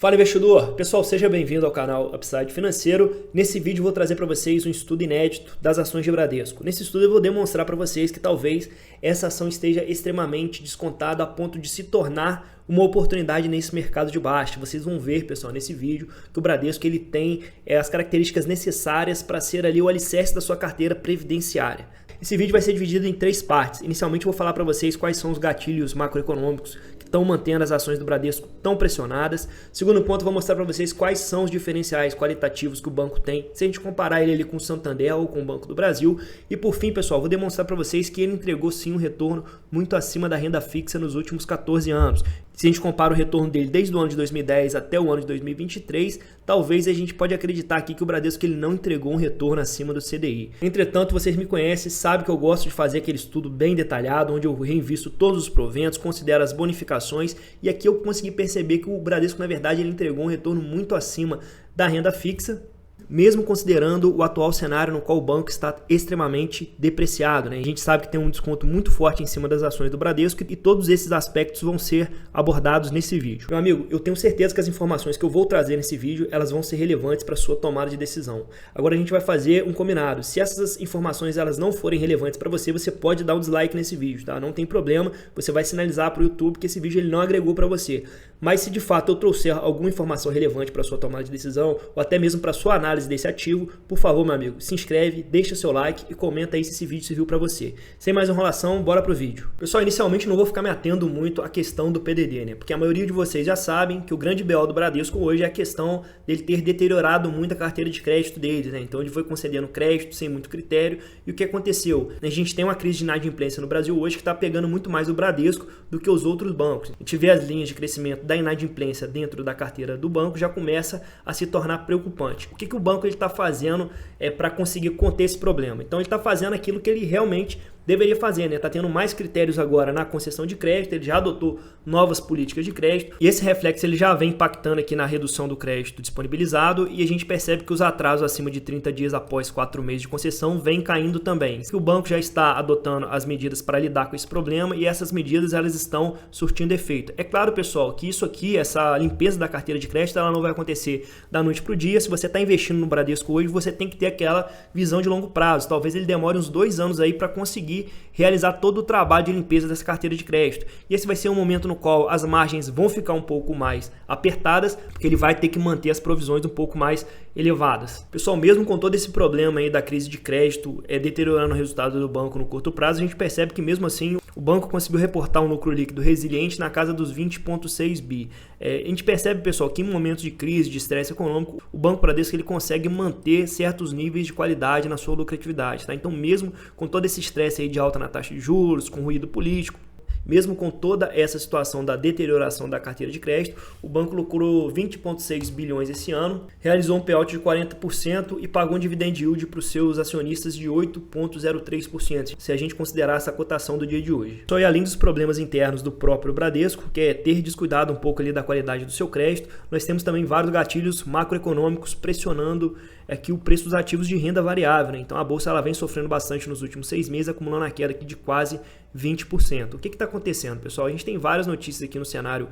Fala investidor! Pessoal, seja bem-vindo ao canal Upside Financeiro. Nesse vídeo eu vou trazer para vocês um estudo inédito das ações de Bradesco. Nesse estudo eu vou demonstrar para vocês que talvez essa ação esteja extremamente descontada a ponto de se tornar uma oportunidade nesse mercado de baixa. Vocês vão ver, pessoal, nesse vídeo que o Bradesco ele tem as características necessárias para ser ali o alicerce da sua carteira previdenciária. Esse vídeo vai ser dividido em três partes. Inicialmente eu vou falar para vocês quais são os gatilhos macroeconômicos que estão mantendo as ações do Bradesco tão pressionadas. Segundo ponto, eu vou mostrar para vocês quais são os diferenciais qualitativos que o banco tem, se a gente comparar ele ali com o Santander ou com o Banco do Brasil. E por fim, pessoal, vou demonstrar para vocês que ele entregou sim um retorno muito acima da renda fixa nos últimos 14 anos. Se a gente compara o retorno dele desde o ano de 2010 até o ano de 2023, talvez a gente pode acreditar aqui que o Bradesco ele não entregou um retorno acima do CDI. Entretanto, vocês me conhecem, sabem que eu gosto de fazer aquele estudo bem detalhado, onde eu reinvisto todos os proventos, considero as bonificações, e aqui eu consegui perceber que o Bradesco, na verdade, ele entregou um retorno muito acima da renda fixa, mesmo considerando o atual cenário no qual o banco está extremamente depreciado, né? A gente sabe que tem um desconto muito forte em cima das ações do Bradesco e todos esses aspectos vão ser abordados nesse vídeo. Meu amigo, eu tenho certeza que as informações que eu vou trazer nesse vídeo, elas vão ser relevantes para a sua tomada de decisão. Agora a gente vai fazer um combinado. Se essas informações elas não forem relevantes para você, você pode dar um dislike nesse vídeo, tá? Não tem problema, você vai sinalizar para o YouTube que esse vídeo ele não agregou para você. Mas se de fato eu trouxer alguma informação relevante para a sua tomada de decisão ou até mesmo para a sua análise desse ativo, por favor, meu amigo, se inscreve, deixa seu like e comenta aí se esse vídeo serviu para você. Sem mais enrolação, bora pro vídeo. Pessoal, inicialmente não vou ficar me atendo muito à questão do PDD, né? Porque a maioria de vocês já sabem que o grande BO do Bradesco hoje é a questão dele ter deteriorado muito a carteira de crédito deles, né? Então ele foi concedendo crédito sem muito critério e o que aconteceu? A gente tem uma crise de inadimplência no Brasil hoje que está pegando muito mais o Bradesco do que os outros bancos. A gente vê as linhas de crescimento da inadimplência dentro da carteira do banco já começa a se tornar preocupante. O que o banco ele está fazendo para conseguir conter esse problema? Então ele está fazendo aquilo que ele realmente deveria fazer, né? Está tendo mais critérios agora na concessão de crédito, ele já adotou novas políticas de crédito e esse reflexo ele já vem impactando aqui na redução do crédito disponibilizado e a gente percebe que os atrasos acima de 30 dias após 4 meses de concessão vêm caindo também. O banco já está adotando as medidas para lidar com esse problema e essas medidas elas estão surtindo efeito. É claro, pessoal, que isso aqui, essa limpeza da carteira de crédito, ela não vai acontecer da noite para o dia. Se você está investindo no Bradesco hoje, você tem que ter aquela visão de longo prazo. Talvez ele demore uns 2 anos aí para conseguir realizar todo o trabalho de limpeza dessa carteira de crédito. E esse vai ser um momento no qual as margens vão ficar um pouco mais apertadas, porque ele vai ter que manter as provisões um pouco mais elevadas. Pessoal, mesmo com todo esse problema aí da crise de crédito deteriorando o resultado do banco no curto prazo, a gente percebe que mesmo assim o banco conseguiu reportar um lucro líquido resiliente na casa dos 20,6 bi. A gente percebe, pessoal, que em momentos de crise, de estresse econômico, o Banco Bradesco ele consegue manter certos níveis de qualidade na sua lucratividade, tá? Então, mesmo com todo esse estresse aí de alta na taxa de juros, com ruído político, mesmo com toda essa situação da deterioração da carteira de crédito, o banco lucrou 20,6 bilhões esse ano, realizou um payout de 40% e pagou um dividend yield para os seus acionistas de 8,03%, se a gente considerar essa cotação do dia de hoje. Só e além dos problemas internos do próprio Bradesco, que é ter descuidado um pouco ali da qualidade do seu crédito, nós temos também vários gatilhos macroeconômicos pressionando aqui o preço dos ativos de renda variável, né? Então a bolsa ela vem sofrendo bastante nos últimos 6 meses, acumulando a queda aqui de quase 20%. O que está acontecendo, pessoal? A gente tem várias notícias aqui no cenário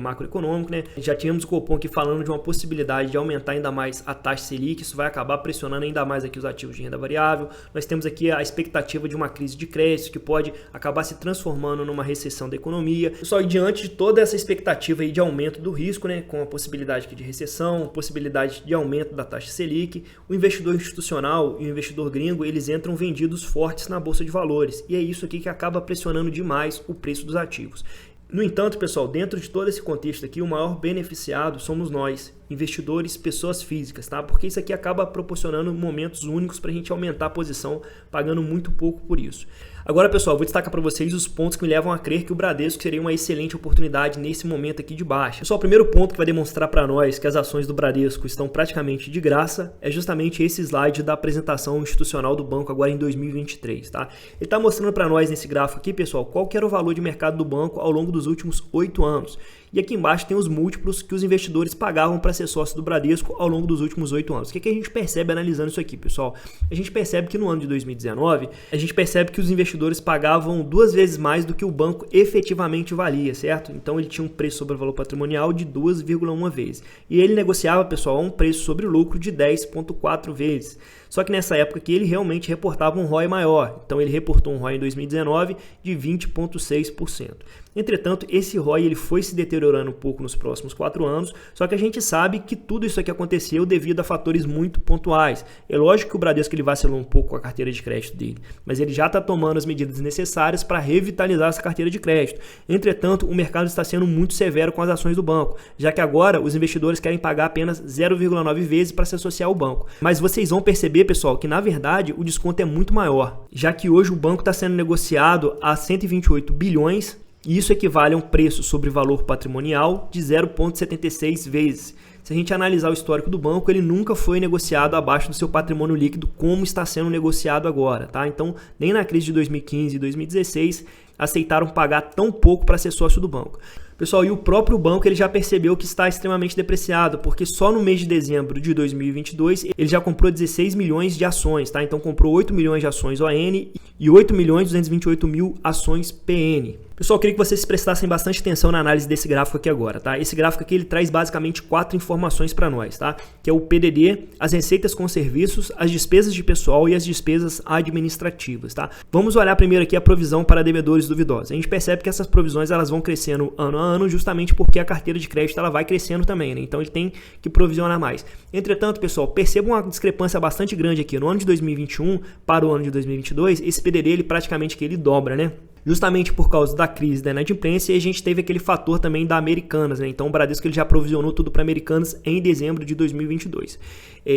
macroeconômico, né? Já tínhamos o Copom aqui falando de uma possibilidade de aumentar ainda mais a taxa Selic, isso vai acabar pressionando ainda mais aqui os ativos de renda variável. Nós temos aqui a expectativa de uma crise de crédito que pode acabar se transformando numa recessão da economia. Pessoal, e diante de toda essa expectativa aí de aumento do risco, né, com a possibilidade aqui de recessão, possibilidade de aumento da taxa Selic, o investidor institucional e o investidor gringo, eles entram vendidos fortes na bolsa de valores. E é isso aqui que acaba pressionando demais o preço dos ativos. No entanto, pessoal, dentro de todo esse contexto aqui, o maior beneficiado somos nós, investidores, pessoas físicas, tá? Porque isso aqui acaba proporcionando momentos únicos para a gente aumentar a posição, pagando muito pouco por isso. Agora, pessoal, vou destacar para vocês os pontos que me levam a crer que o Bradesco seria uma excelente oportunidade nesse momento aqui de baixa. Pessoal, o primeiro ponto que vai demonstrar para nós que as ações do Bradesco estão praticamente de graça é justamente esse slide da apresentação institucional do banco agora em 2023, tá? Ele está mostrando para nós nesse gráfico aqui, pessoal, qual que era o valor de mercado do banco ao longo dos últimos 8 anos. E aqui embaixo tem os múltiplos que os investidores pagavam para ser sócio do Bradesco ao longo dos últimos 8 anos. O que a gente percebe analisando isso aqui, pessoal? A gente percebe que no ano de 2019, a gente percebe que os investidores pagavam 2 vezes mais do que o banco efetivamente valia, certo? Então ele tinha um preço sobre o valor patrimonial de 2,1 vezes. E ele negociava, pessoal, a um preço sobre lucro de 10,4 vezes. Só que nessa época que ele realmente reportava um ROI maior. Então ele reportou um ROI em 2019 de 20,6%. Entretanto, esse ROI ele foi se deteriorando um pouco nos próximos 4 anos, só que a gente sabe que tudo isso aqui aconteceu devido a fatores muito pontuais. É lógico que o Bradesco ele vacilou um pouco com a carteira de crédito dele, mas ele já está tomando as medidas necessárias para revitalizar essa carteira de crédito. Entretanto, o mercado está sendo muito severo com as ações do banco, já que agora os investidores querem pagar apenas 0,9 vezes para se associar ao banco. Mas vocês vão perceber, pessoal, que na verdade o desconto é muito maior, já que hoje o banco está sendo negociado a 128 bilhões, e isso equivale a um preço sobre valor patrimonial de 0,76 vezes. Se a gente analisar o histórico do banco, ele nunca foi negociado abaixo do seu patrimônio líquido como está sendo negociado agora, tá? Então, nem na crise de 2015 e 2016 aceitaram pagar tão pouco para ser sócio do banco. Pessoal, e o próprio banco ele já percebeu que está extremamente depreciado, porque só no mês de dezembro de 2022 ele já comprou 16 milhões de ações, tá? Então comprou 8 milhões de ações ON e 8 milhões 228 mil ações PN. Pessoal, eu queria que vocês prestassem bastante atenção na análise desse gráfico aqui agora, tá? Esse gráfico aqui ele traz basicamente 4 informações para nós, tá? Que é o PDD, as receitas com serviços, as despesas de pessoal e as despesas administrativas, tá? Vamos olhar primeiro aqui a provisão para devedores duvidosos. A gente percebe que essas provisões elas vão crescendo ano a ano justamente porque a carteira de crédito ela vai crescendo também, né? Então ele tem que provisionar mais. Entretanto, pessoal, percebam uma discrepância bastante grande aqui. No ano de 2021 para o ano de 2022, esse PDD ele praticamente que ele dobra, né? Justamente por causa da crise da inadimplência, e a gente teve aquele fator também da Americanas, né? Então o Bradesco ele já provisionou tudo para Americanas em dezembro de 2022.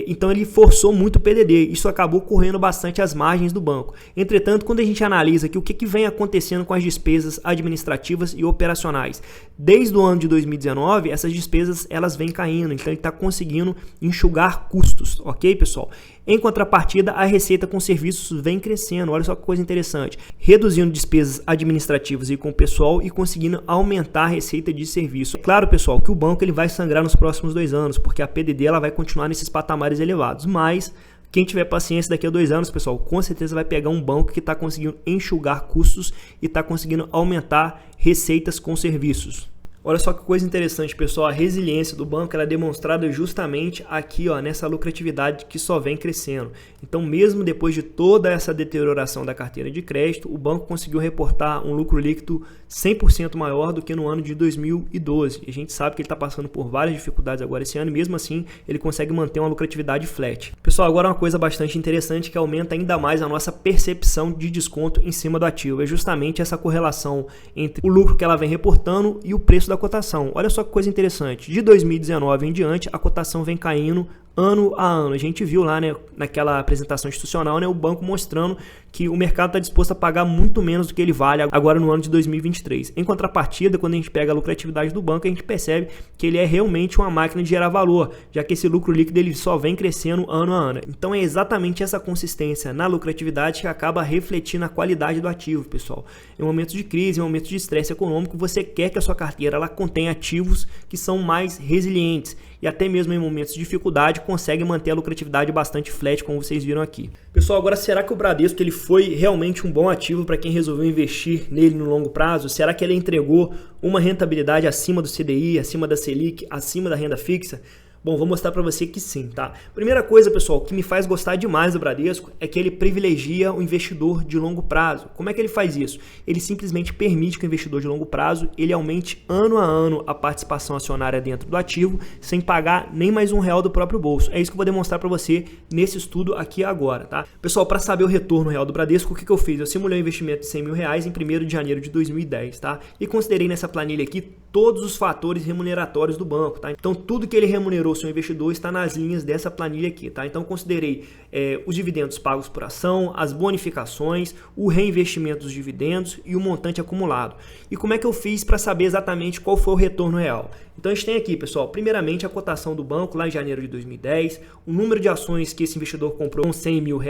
Então ele forçou muito o PDD, isso acabou correndo bastante as margens do banco. Entretanto, quando a gente analisa aqui o que vem acontecendo com as despesas administrativas e operacionais, desde o ano de 2019, essas despesas elas vêm caindo, então ele está conseguindo enxugar custos, ok, pessoal? Em contrapartida, a receita com serviços vem crescendo, olha só que coisa interessante, reduzindo despesas administrativas e com o pessoal e conseguindo aumentar a receita de serviço. É claro, pessoal, que o banco ele vai sangrar nos próximos 2 anos, porque a PDD ela vai continuar nesses patamares elevados, mas quem tiver paciência daqui a 2 anos, pessoal, com certeza vai pegar um banco que está conseguindo enxugar custos e está conseguindo aumentar receitas com serviços. Olha só que coisa interessante, pessoal, a resiliência do banco ela é demonstrada justamente aqui, ó, nessa lucratividade que só vem crescendo. Então, mesmo depois de toda essa deterioração da carteira de crédito, o banco conseguiu reportar um lucro líquido 100% maior do que no ano de 2012. E a gente sabe que ele está passando por várias dificuldades agora esse ano e mesmo assim ele consegue manter uma lucratividade flat. Pessoal, agora uma coisa bastante interessante que aumenta ainda mais a nossa percepção de desconto em cima do ativo. É justamente essa correlação entre o lucro que ela vem reportando e o preço da cotação. Olha só que coisa interessante, de 2019 em diante a cotação vem caindo ano a ano. A gente viu lá, né, naquela apresentação institucional, né, o banco mostrando que o mercado está disposto a pagar muito menos do que ele vale agora no ano de 2023. Em contrapartida, quando a gente pega a lucratividade do banco, a gente percebe que ele é realmente uma máquina de gerar valor, já que esse lucro líquido ele só vem crescendo ano a ano. Então é exatamente essa consistência na lucratividade que acaba refletindo a qualidade do ativo, pessoal. Em momentos de crise, em momentos de estresse econômico, você quer que a sua carteira ela contenha ativos que são mais resilientes e até mesmo em momentos de dificuldade consegue manter a lucratividade bastante flat, como vocês viram aqui. Pessoal, agora será que o Bradesco ele foi realmente um bom ativo para quem resolveu investir nele no longo prazo? Será que ele entregou uma rentabilidade acima do CDI, acima da Selic, acima da renda fixa? Bom, vou mostrar para você que sim, tá? Primeira coisa, pessoal, que me faz gostar demais do Bradesco é que ele privilegia o investidor de longo prazo. Como é que ele faz isso? Ele simplesmente permite que o investidor de longo prazo ele aumente ano a ano a participação acionária dentro do ativo sem pagar nem mais R$1 do próprio bolso. É isso que eu vou demonstrar para você nesse estudo aqui agora, tá? Pessoal, para saber o retorno real do Bradesco, o que eu fiz? Eu simulei um investimento de R$100 mil em 1º de janeiro de 2010, tá? E considerei nessa planilha aqui todos os fatores remuneratórios do banco, tá? Então, tudo que ele remunerou seu investidor está nas linhas dessa planilha aqui, tá? Então considerei os dividendos pagos por ação, as bonificações, o reinvestimento dos dividendos e o montante acumulado. E como é que eu fiz para saber exatamente qual foi o retorno real? Então a gente tem aqui, pessoal, primeiramente a cotação do banco lá em janeiro de 2010, o número de ações que esse investidor comprou com R$100 mil,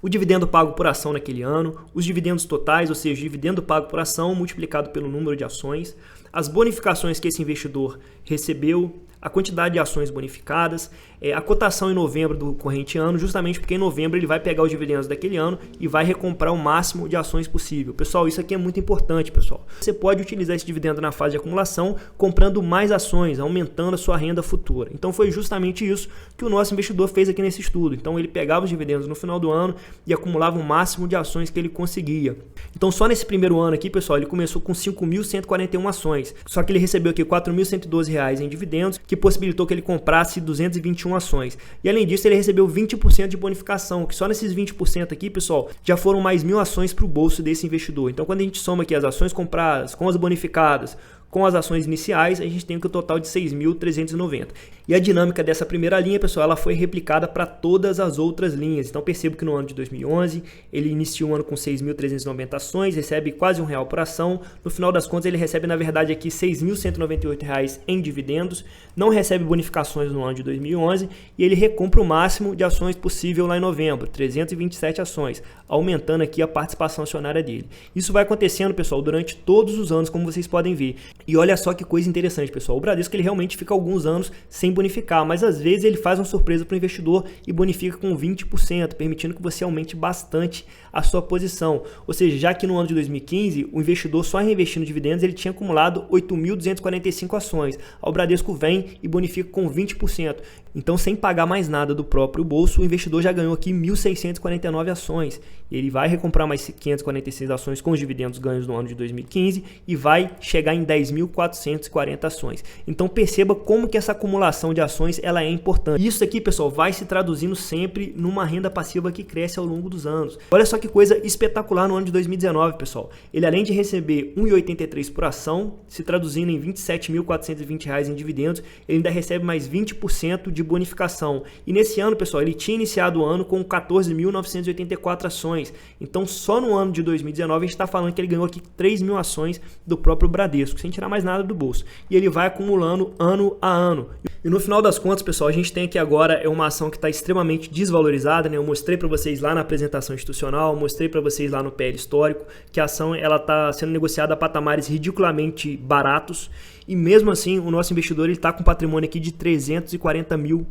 o dividendo pago por ação naquele ano, os dividendos totais, ou seja, o dividendo pago por ação multiplicado pelo número de ações, as bonificações que esse investidor recebeu, a quantidade de ações bonificadas, a cotação em novembro do corrente ano, justamente porque em novembro ele vai pegar os dividendos daquele ano e vai recomprar o máximo de ações possível. Pessoal, isso aqui é muito importante, pessoal. Você pode utilizar esse dividendo na fase de acumulação comprando mais ações, aumentando a sua renda futura. Então foi justamente isso que o nosso investidor fez aqui nesse estudo. Então ele pegava os dividendos no final do ano e acumulava o máximo de ações que ele conseguia. Então só nesse primeiro ano aqui, pessoal, ele começou com 5.141 ações. Só que ele recebeu aqui R$ 4.112 em dividendos, que possibilitou que ele comprasse 221 ações. E além disso, ele recebeu 20% de bonificação, que só nesses 20% aqui, pessoal, já foram mais 1.000 ações para o bolso desse investidor. Então, quando a gente soma aqui as ações compradas com as bonificadas, com as ações iniciais, a gente tem aqui o total de 6.390. E a dinâmica dessa primeira linha, pessoal, ela foi replicada para todas as outras linhas. Então percebo que no ano de 2011, ele iniciou o ano com 6.390 ações, recebe quase R$1 por ação. No final das contas, ele recebe, na verdade, aqui R$ 6.198 em dividendos, não recebe bonificações no ano de 2011 e ele recompra o máximo de ações possível lá em novembro, 327 ações, aumentando aqui a participação acionária dele. Isso vai acontecendo, pessoal, durante todos os anos, como vocês podem ver. E olha só que coisa interessante, pessoal. O Bradesco ele realmente fica alguns anos sem bonificar, mas às vezes ele faz uma surpresa para o investidor e bonifica com 20%, permitindo que você aumente bastante a sua posição. Ou seja, já que no ano de 2015, o investidor só reinvestindo dividendos, ele tinha acumulado 8.245 ações. O Bradesco vem e bonifica com 20%. Então, sem pagar mais nada do próprio bolso, o investidor já ganhou aqui 1.649 ações. Ele vai recomprar mais 546 ações com os dividendos ganhos no ano de 2015 e vai chegar em 10.440 ações. Então perceba como que essa acumulação de ações ela é importante. Isso aqui, pessoal, vai se traduzindo sempre numa renda passiva que cresce ao longo dos anos. Olha só que coisa espetacular no ano de 2019, pessoal. Ele, além de receber R$ 1,83 por ação, se traduzindo em R$ 27.420 em dividendos, ele ainda recebe mais 20% de bonificação. E nesse ano, pessoal, ele tinha iniciado o ano com 14.984 ações. Então, só no ano de 2019, a gente está falando que ele ganhou aqui 3.000 ações do próprio Bradesco, sem tirar mais nada do bolso. E ele vai acumulando ano a ano. E no final das contas, pessoal, a gente tem aqui agora uma ação que está extremamente desvalorizada, né? Eu mostrei para vocês lá na apresentação institucional, mostrei para vocês lá no PL histórico, que a ação está sendo negociada a patamares ridiculamente baratos. E mesmo assim, o nosso investidor está com um patrimônio aqui de R$340 mil,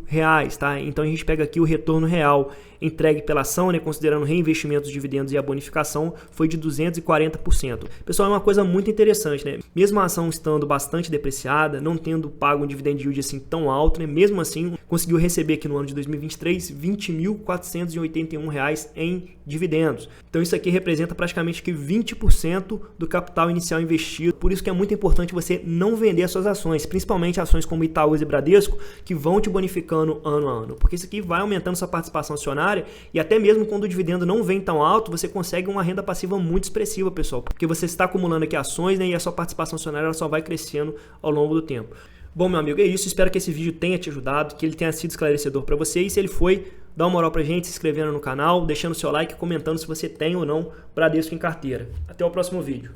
tá? Então a gente pega aqui o retorno real entregue pela ação, né, considerando reinvestimentos, dividendos e a bonificação, foi de 240%. Pessoal, é uma coisa muito interessante, né? Mesmo a ação estando bastante depreciada, não tendo pago um dividend yield assim tão alto, né? Mesmo assim, conseguiu receber aqui no ano de 2023 R$ 20.481 em dividendos. Então isso aqui representa praticamente que 20% do capital inicial investido. Por isso que é muito importante você não vender as suas ações, principalmente ações como Itaú e Bradesco, que vão te bonificando ano a ano, porque isso aqui vai aumentando sua participação acionária e até mesmo quando o dividendo não vem tão alto, você consegue uma renda passiva muito expressiva, pessoal, porque você está acumulando aqui ações, né, e a sua participação acionária ela só vai crescendo ao longo do tempo. Bom, meu amigo, é isso. Espero que esse vídeo tenha te ajudado, que ele tenha sido esclarecedor para você. E se ele foi, dá uma moral pra gente, se inscrevendo no canal, deixando seu like, comentando se você tem ou não Bradesco em carteira. Até o próximo vídeo.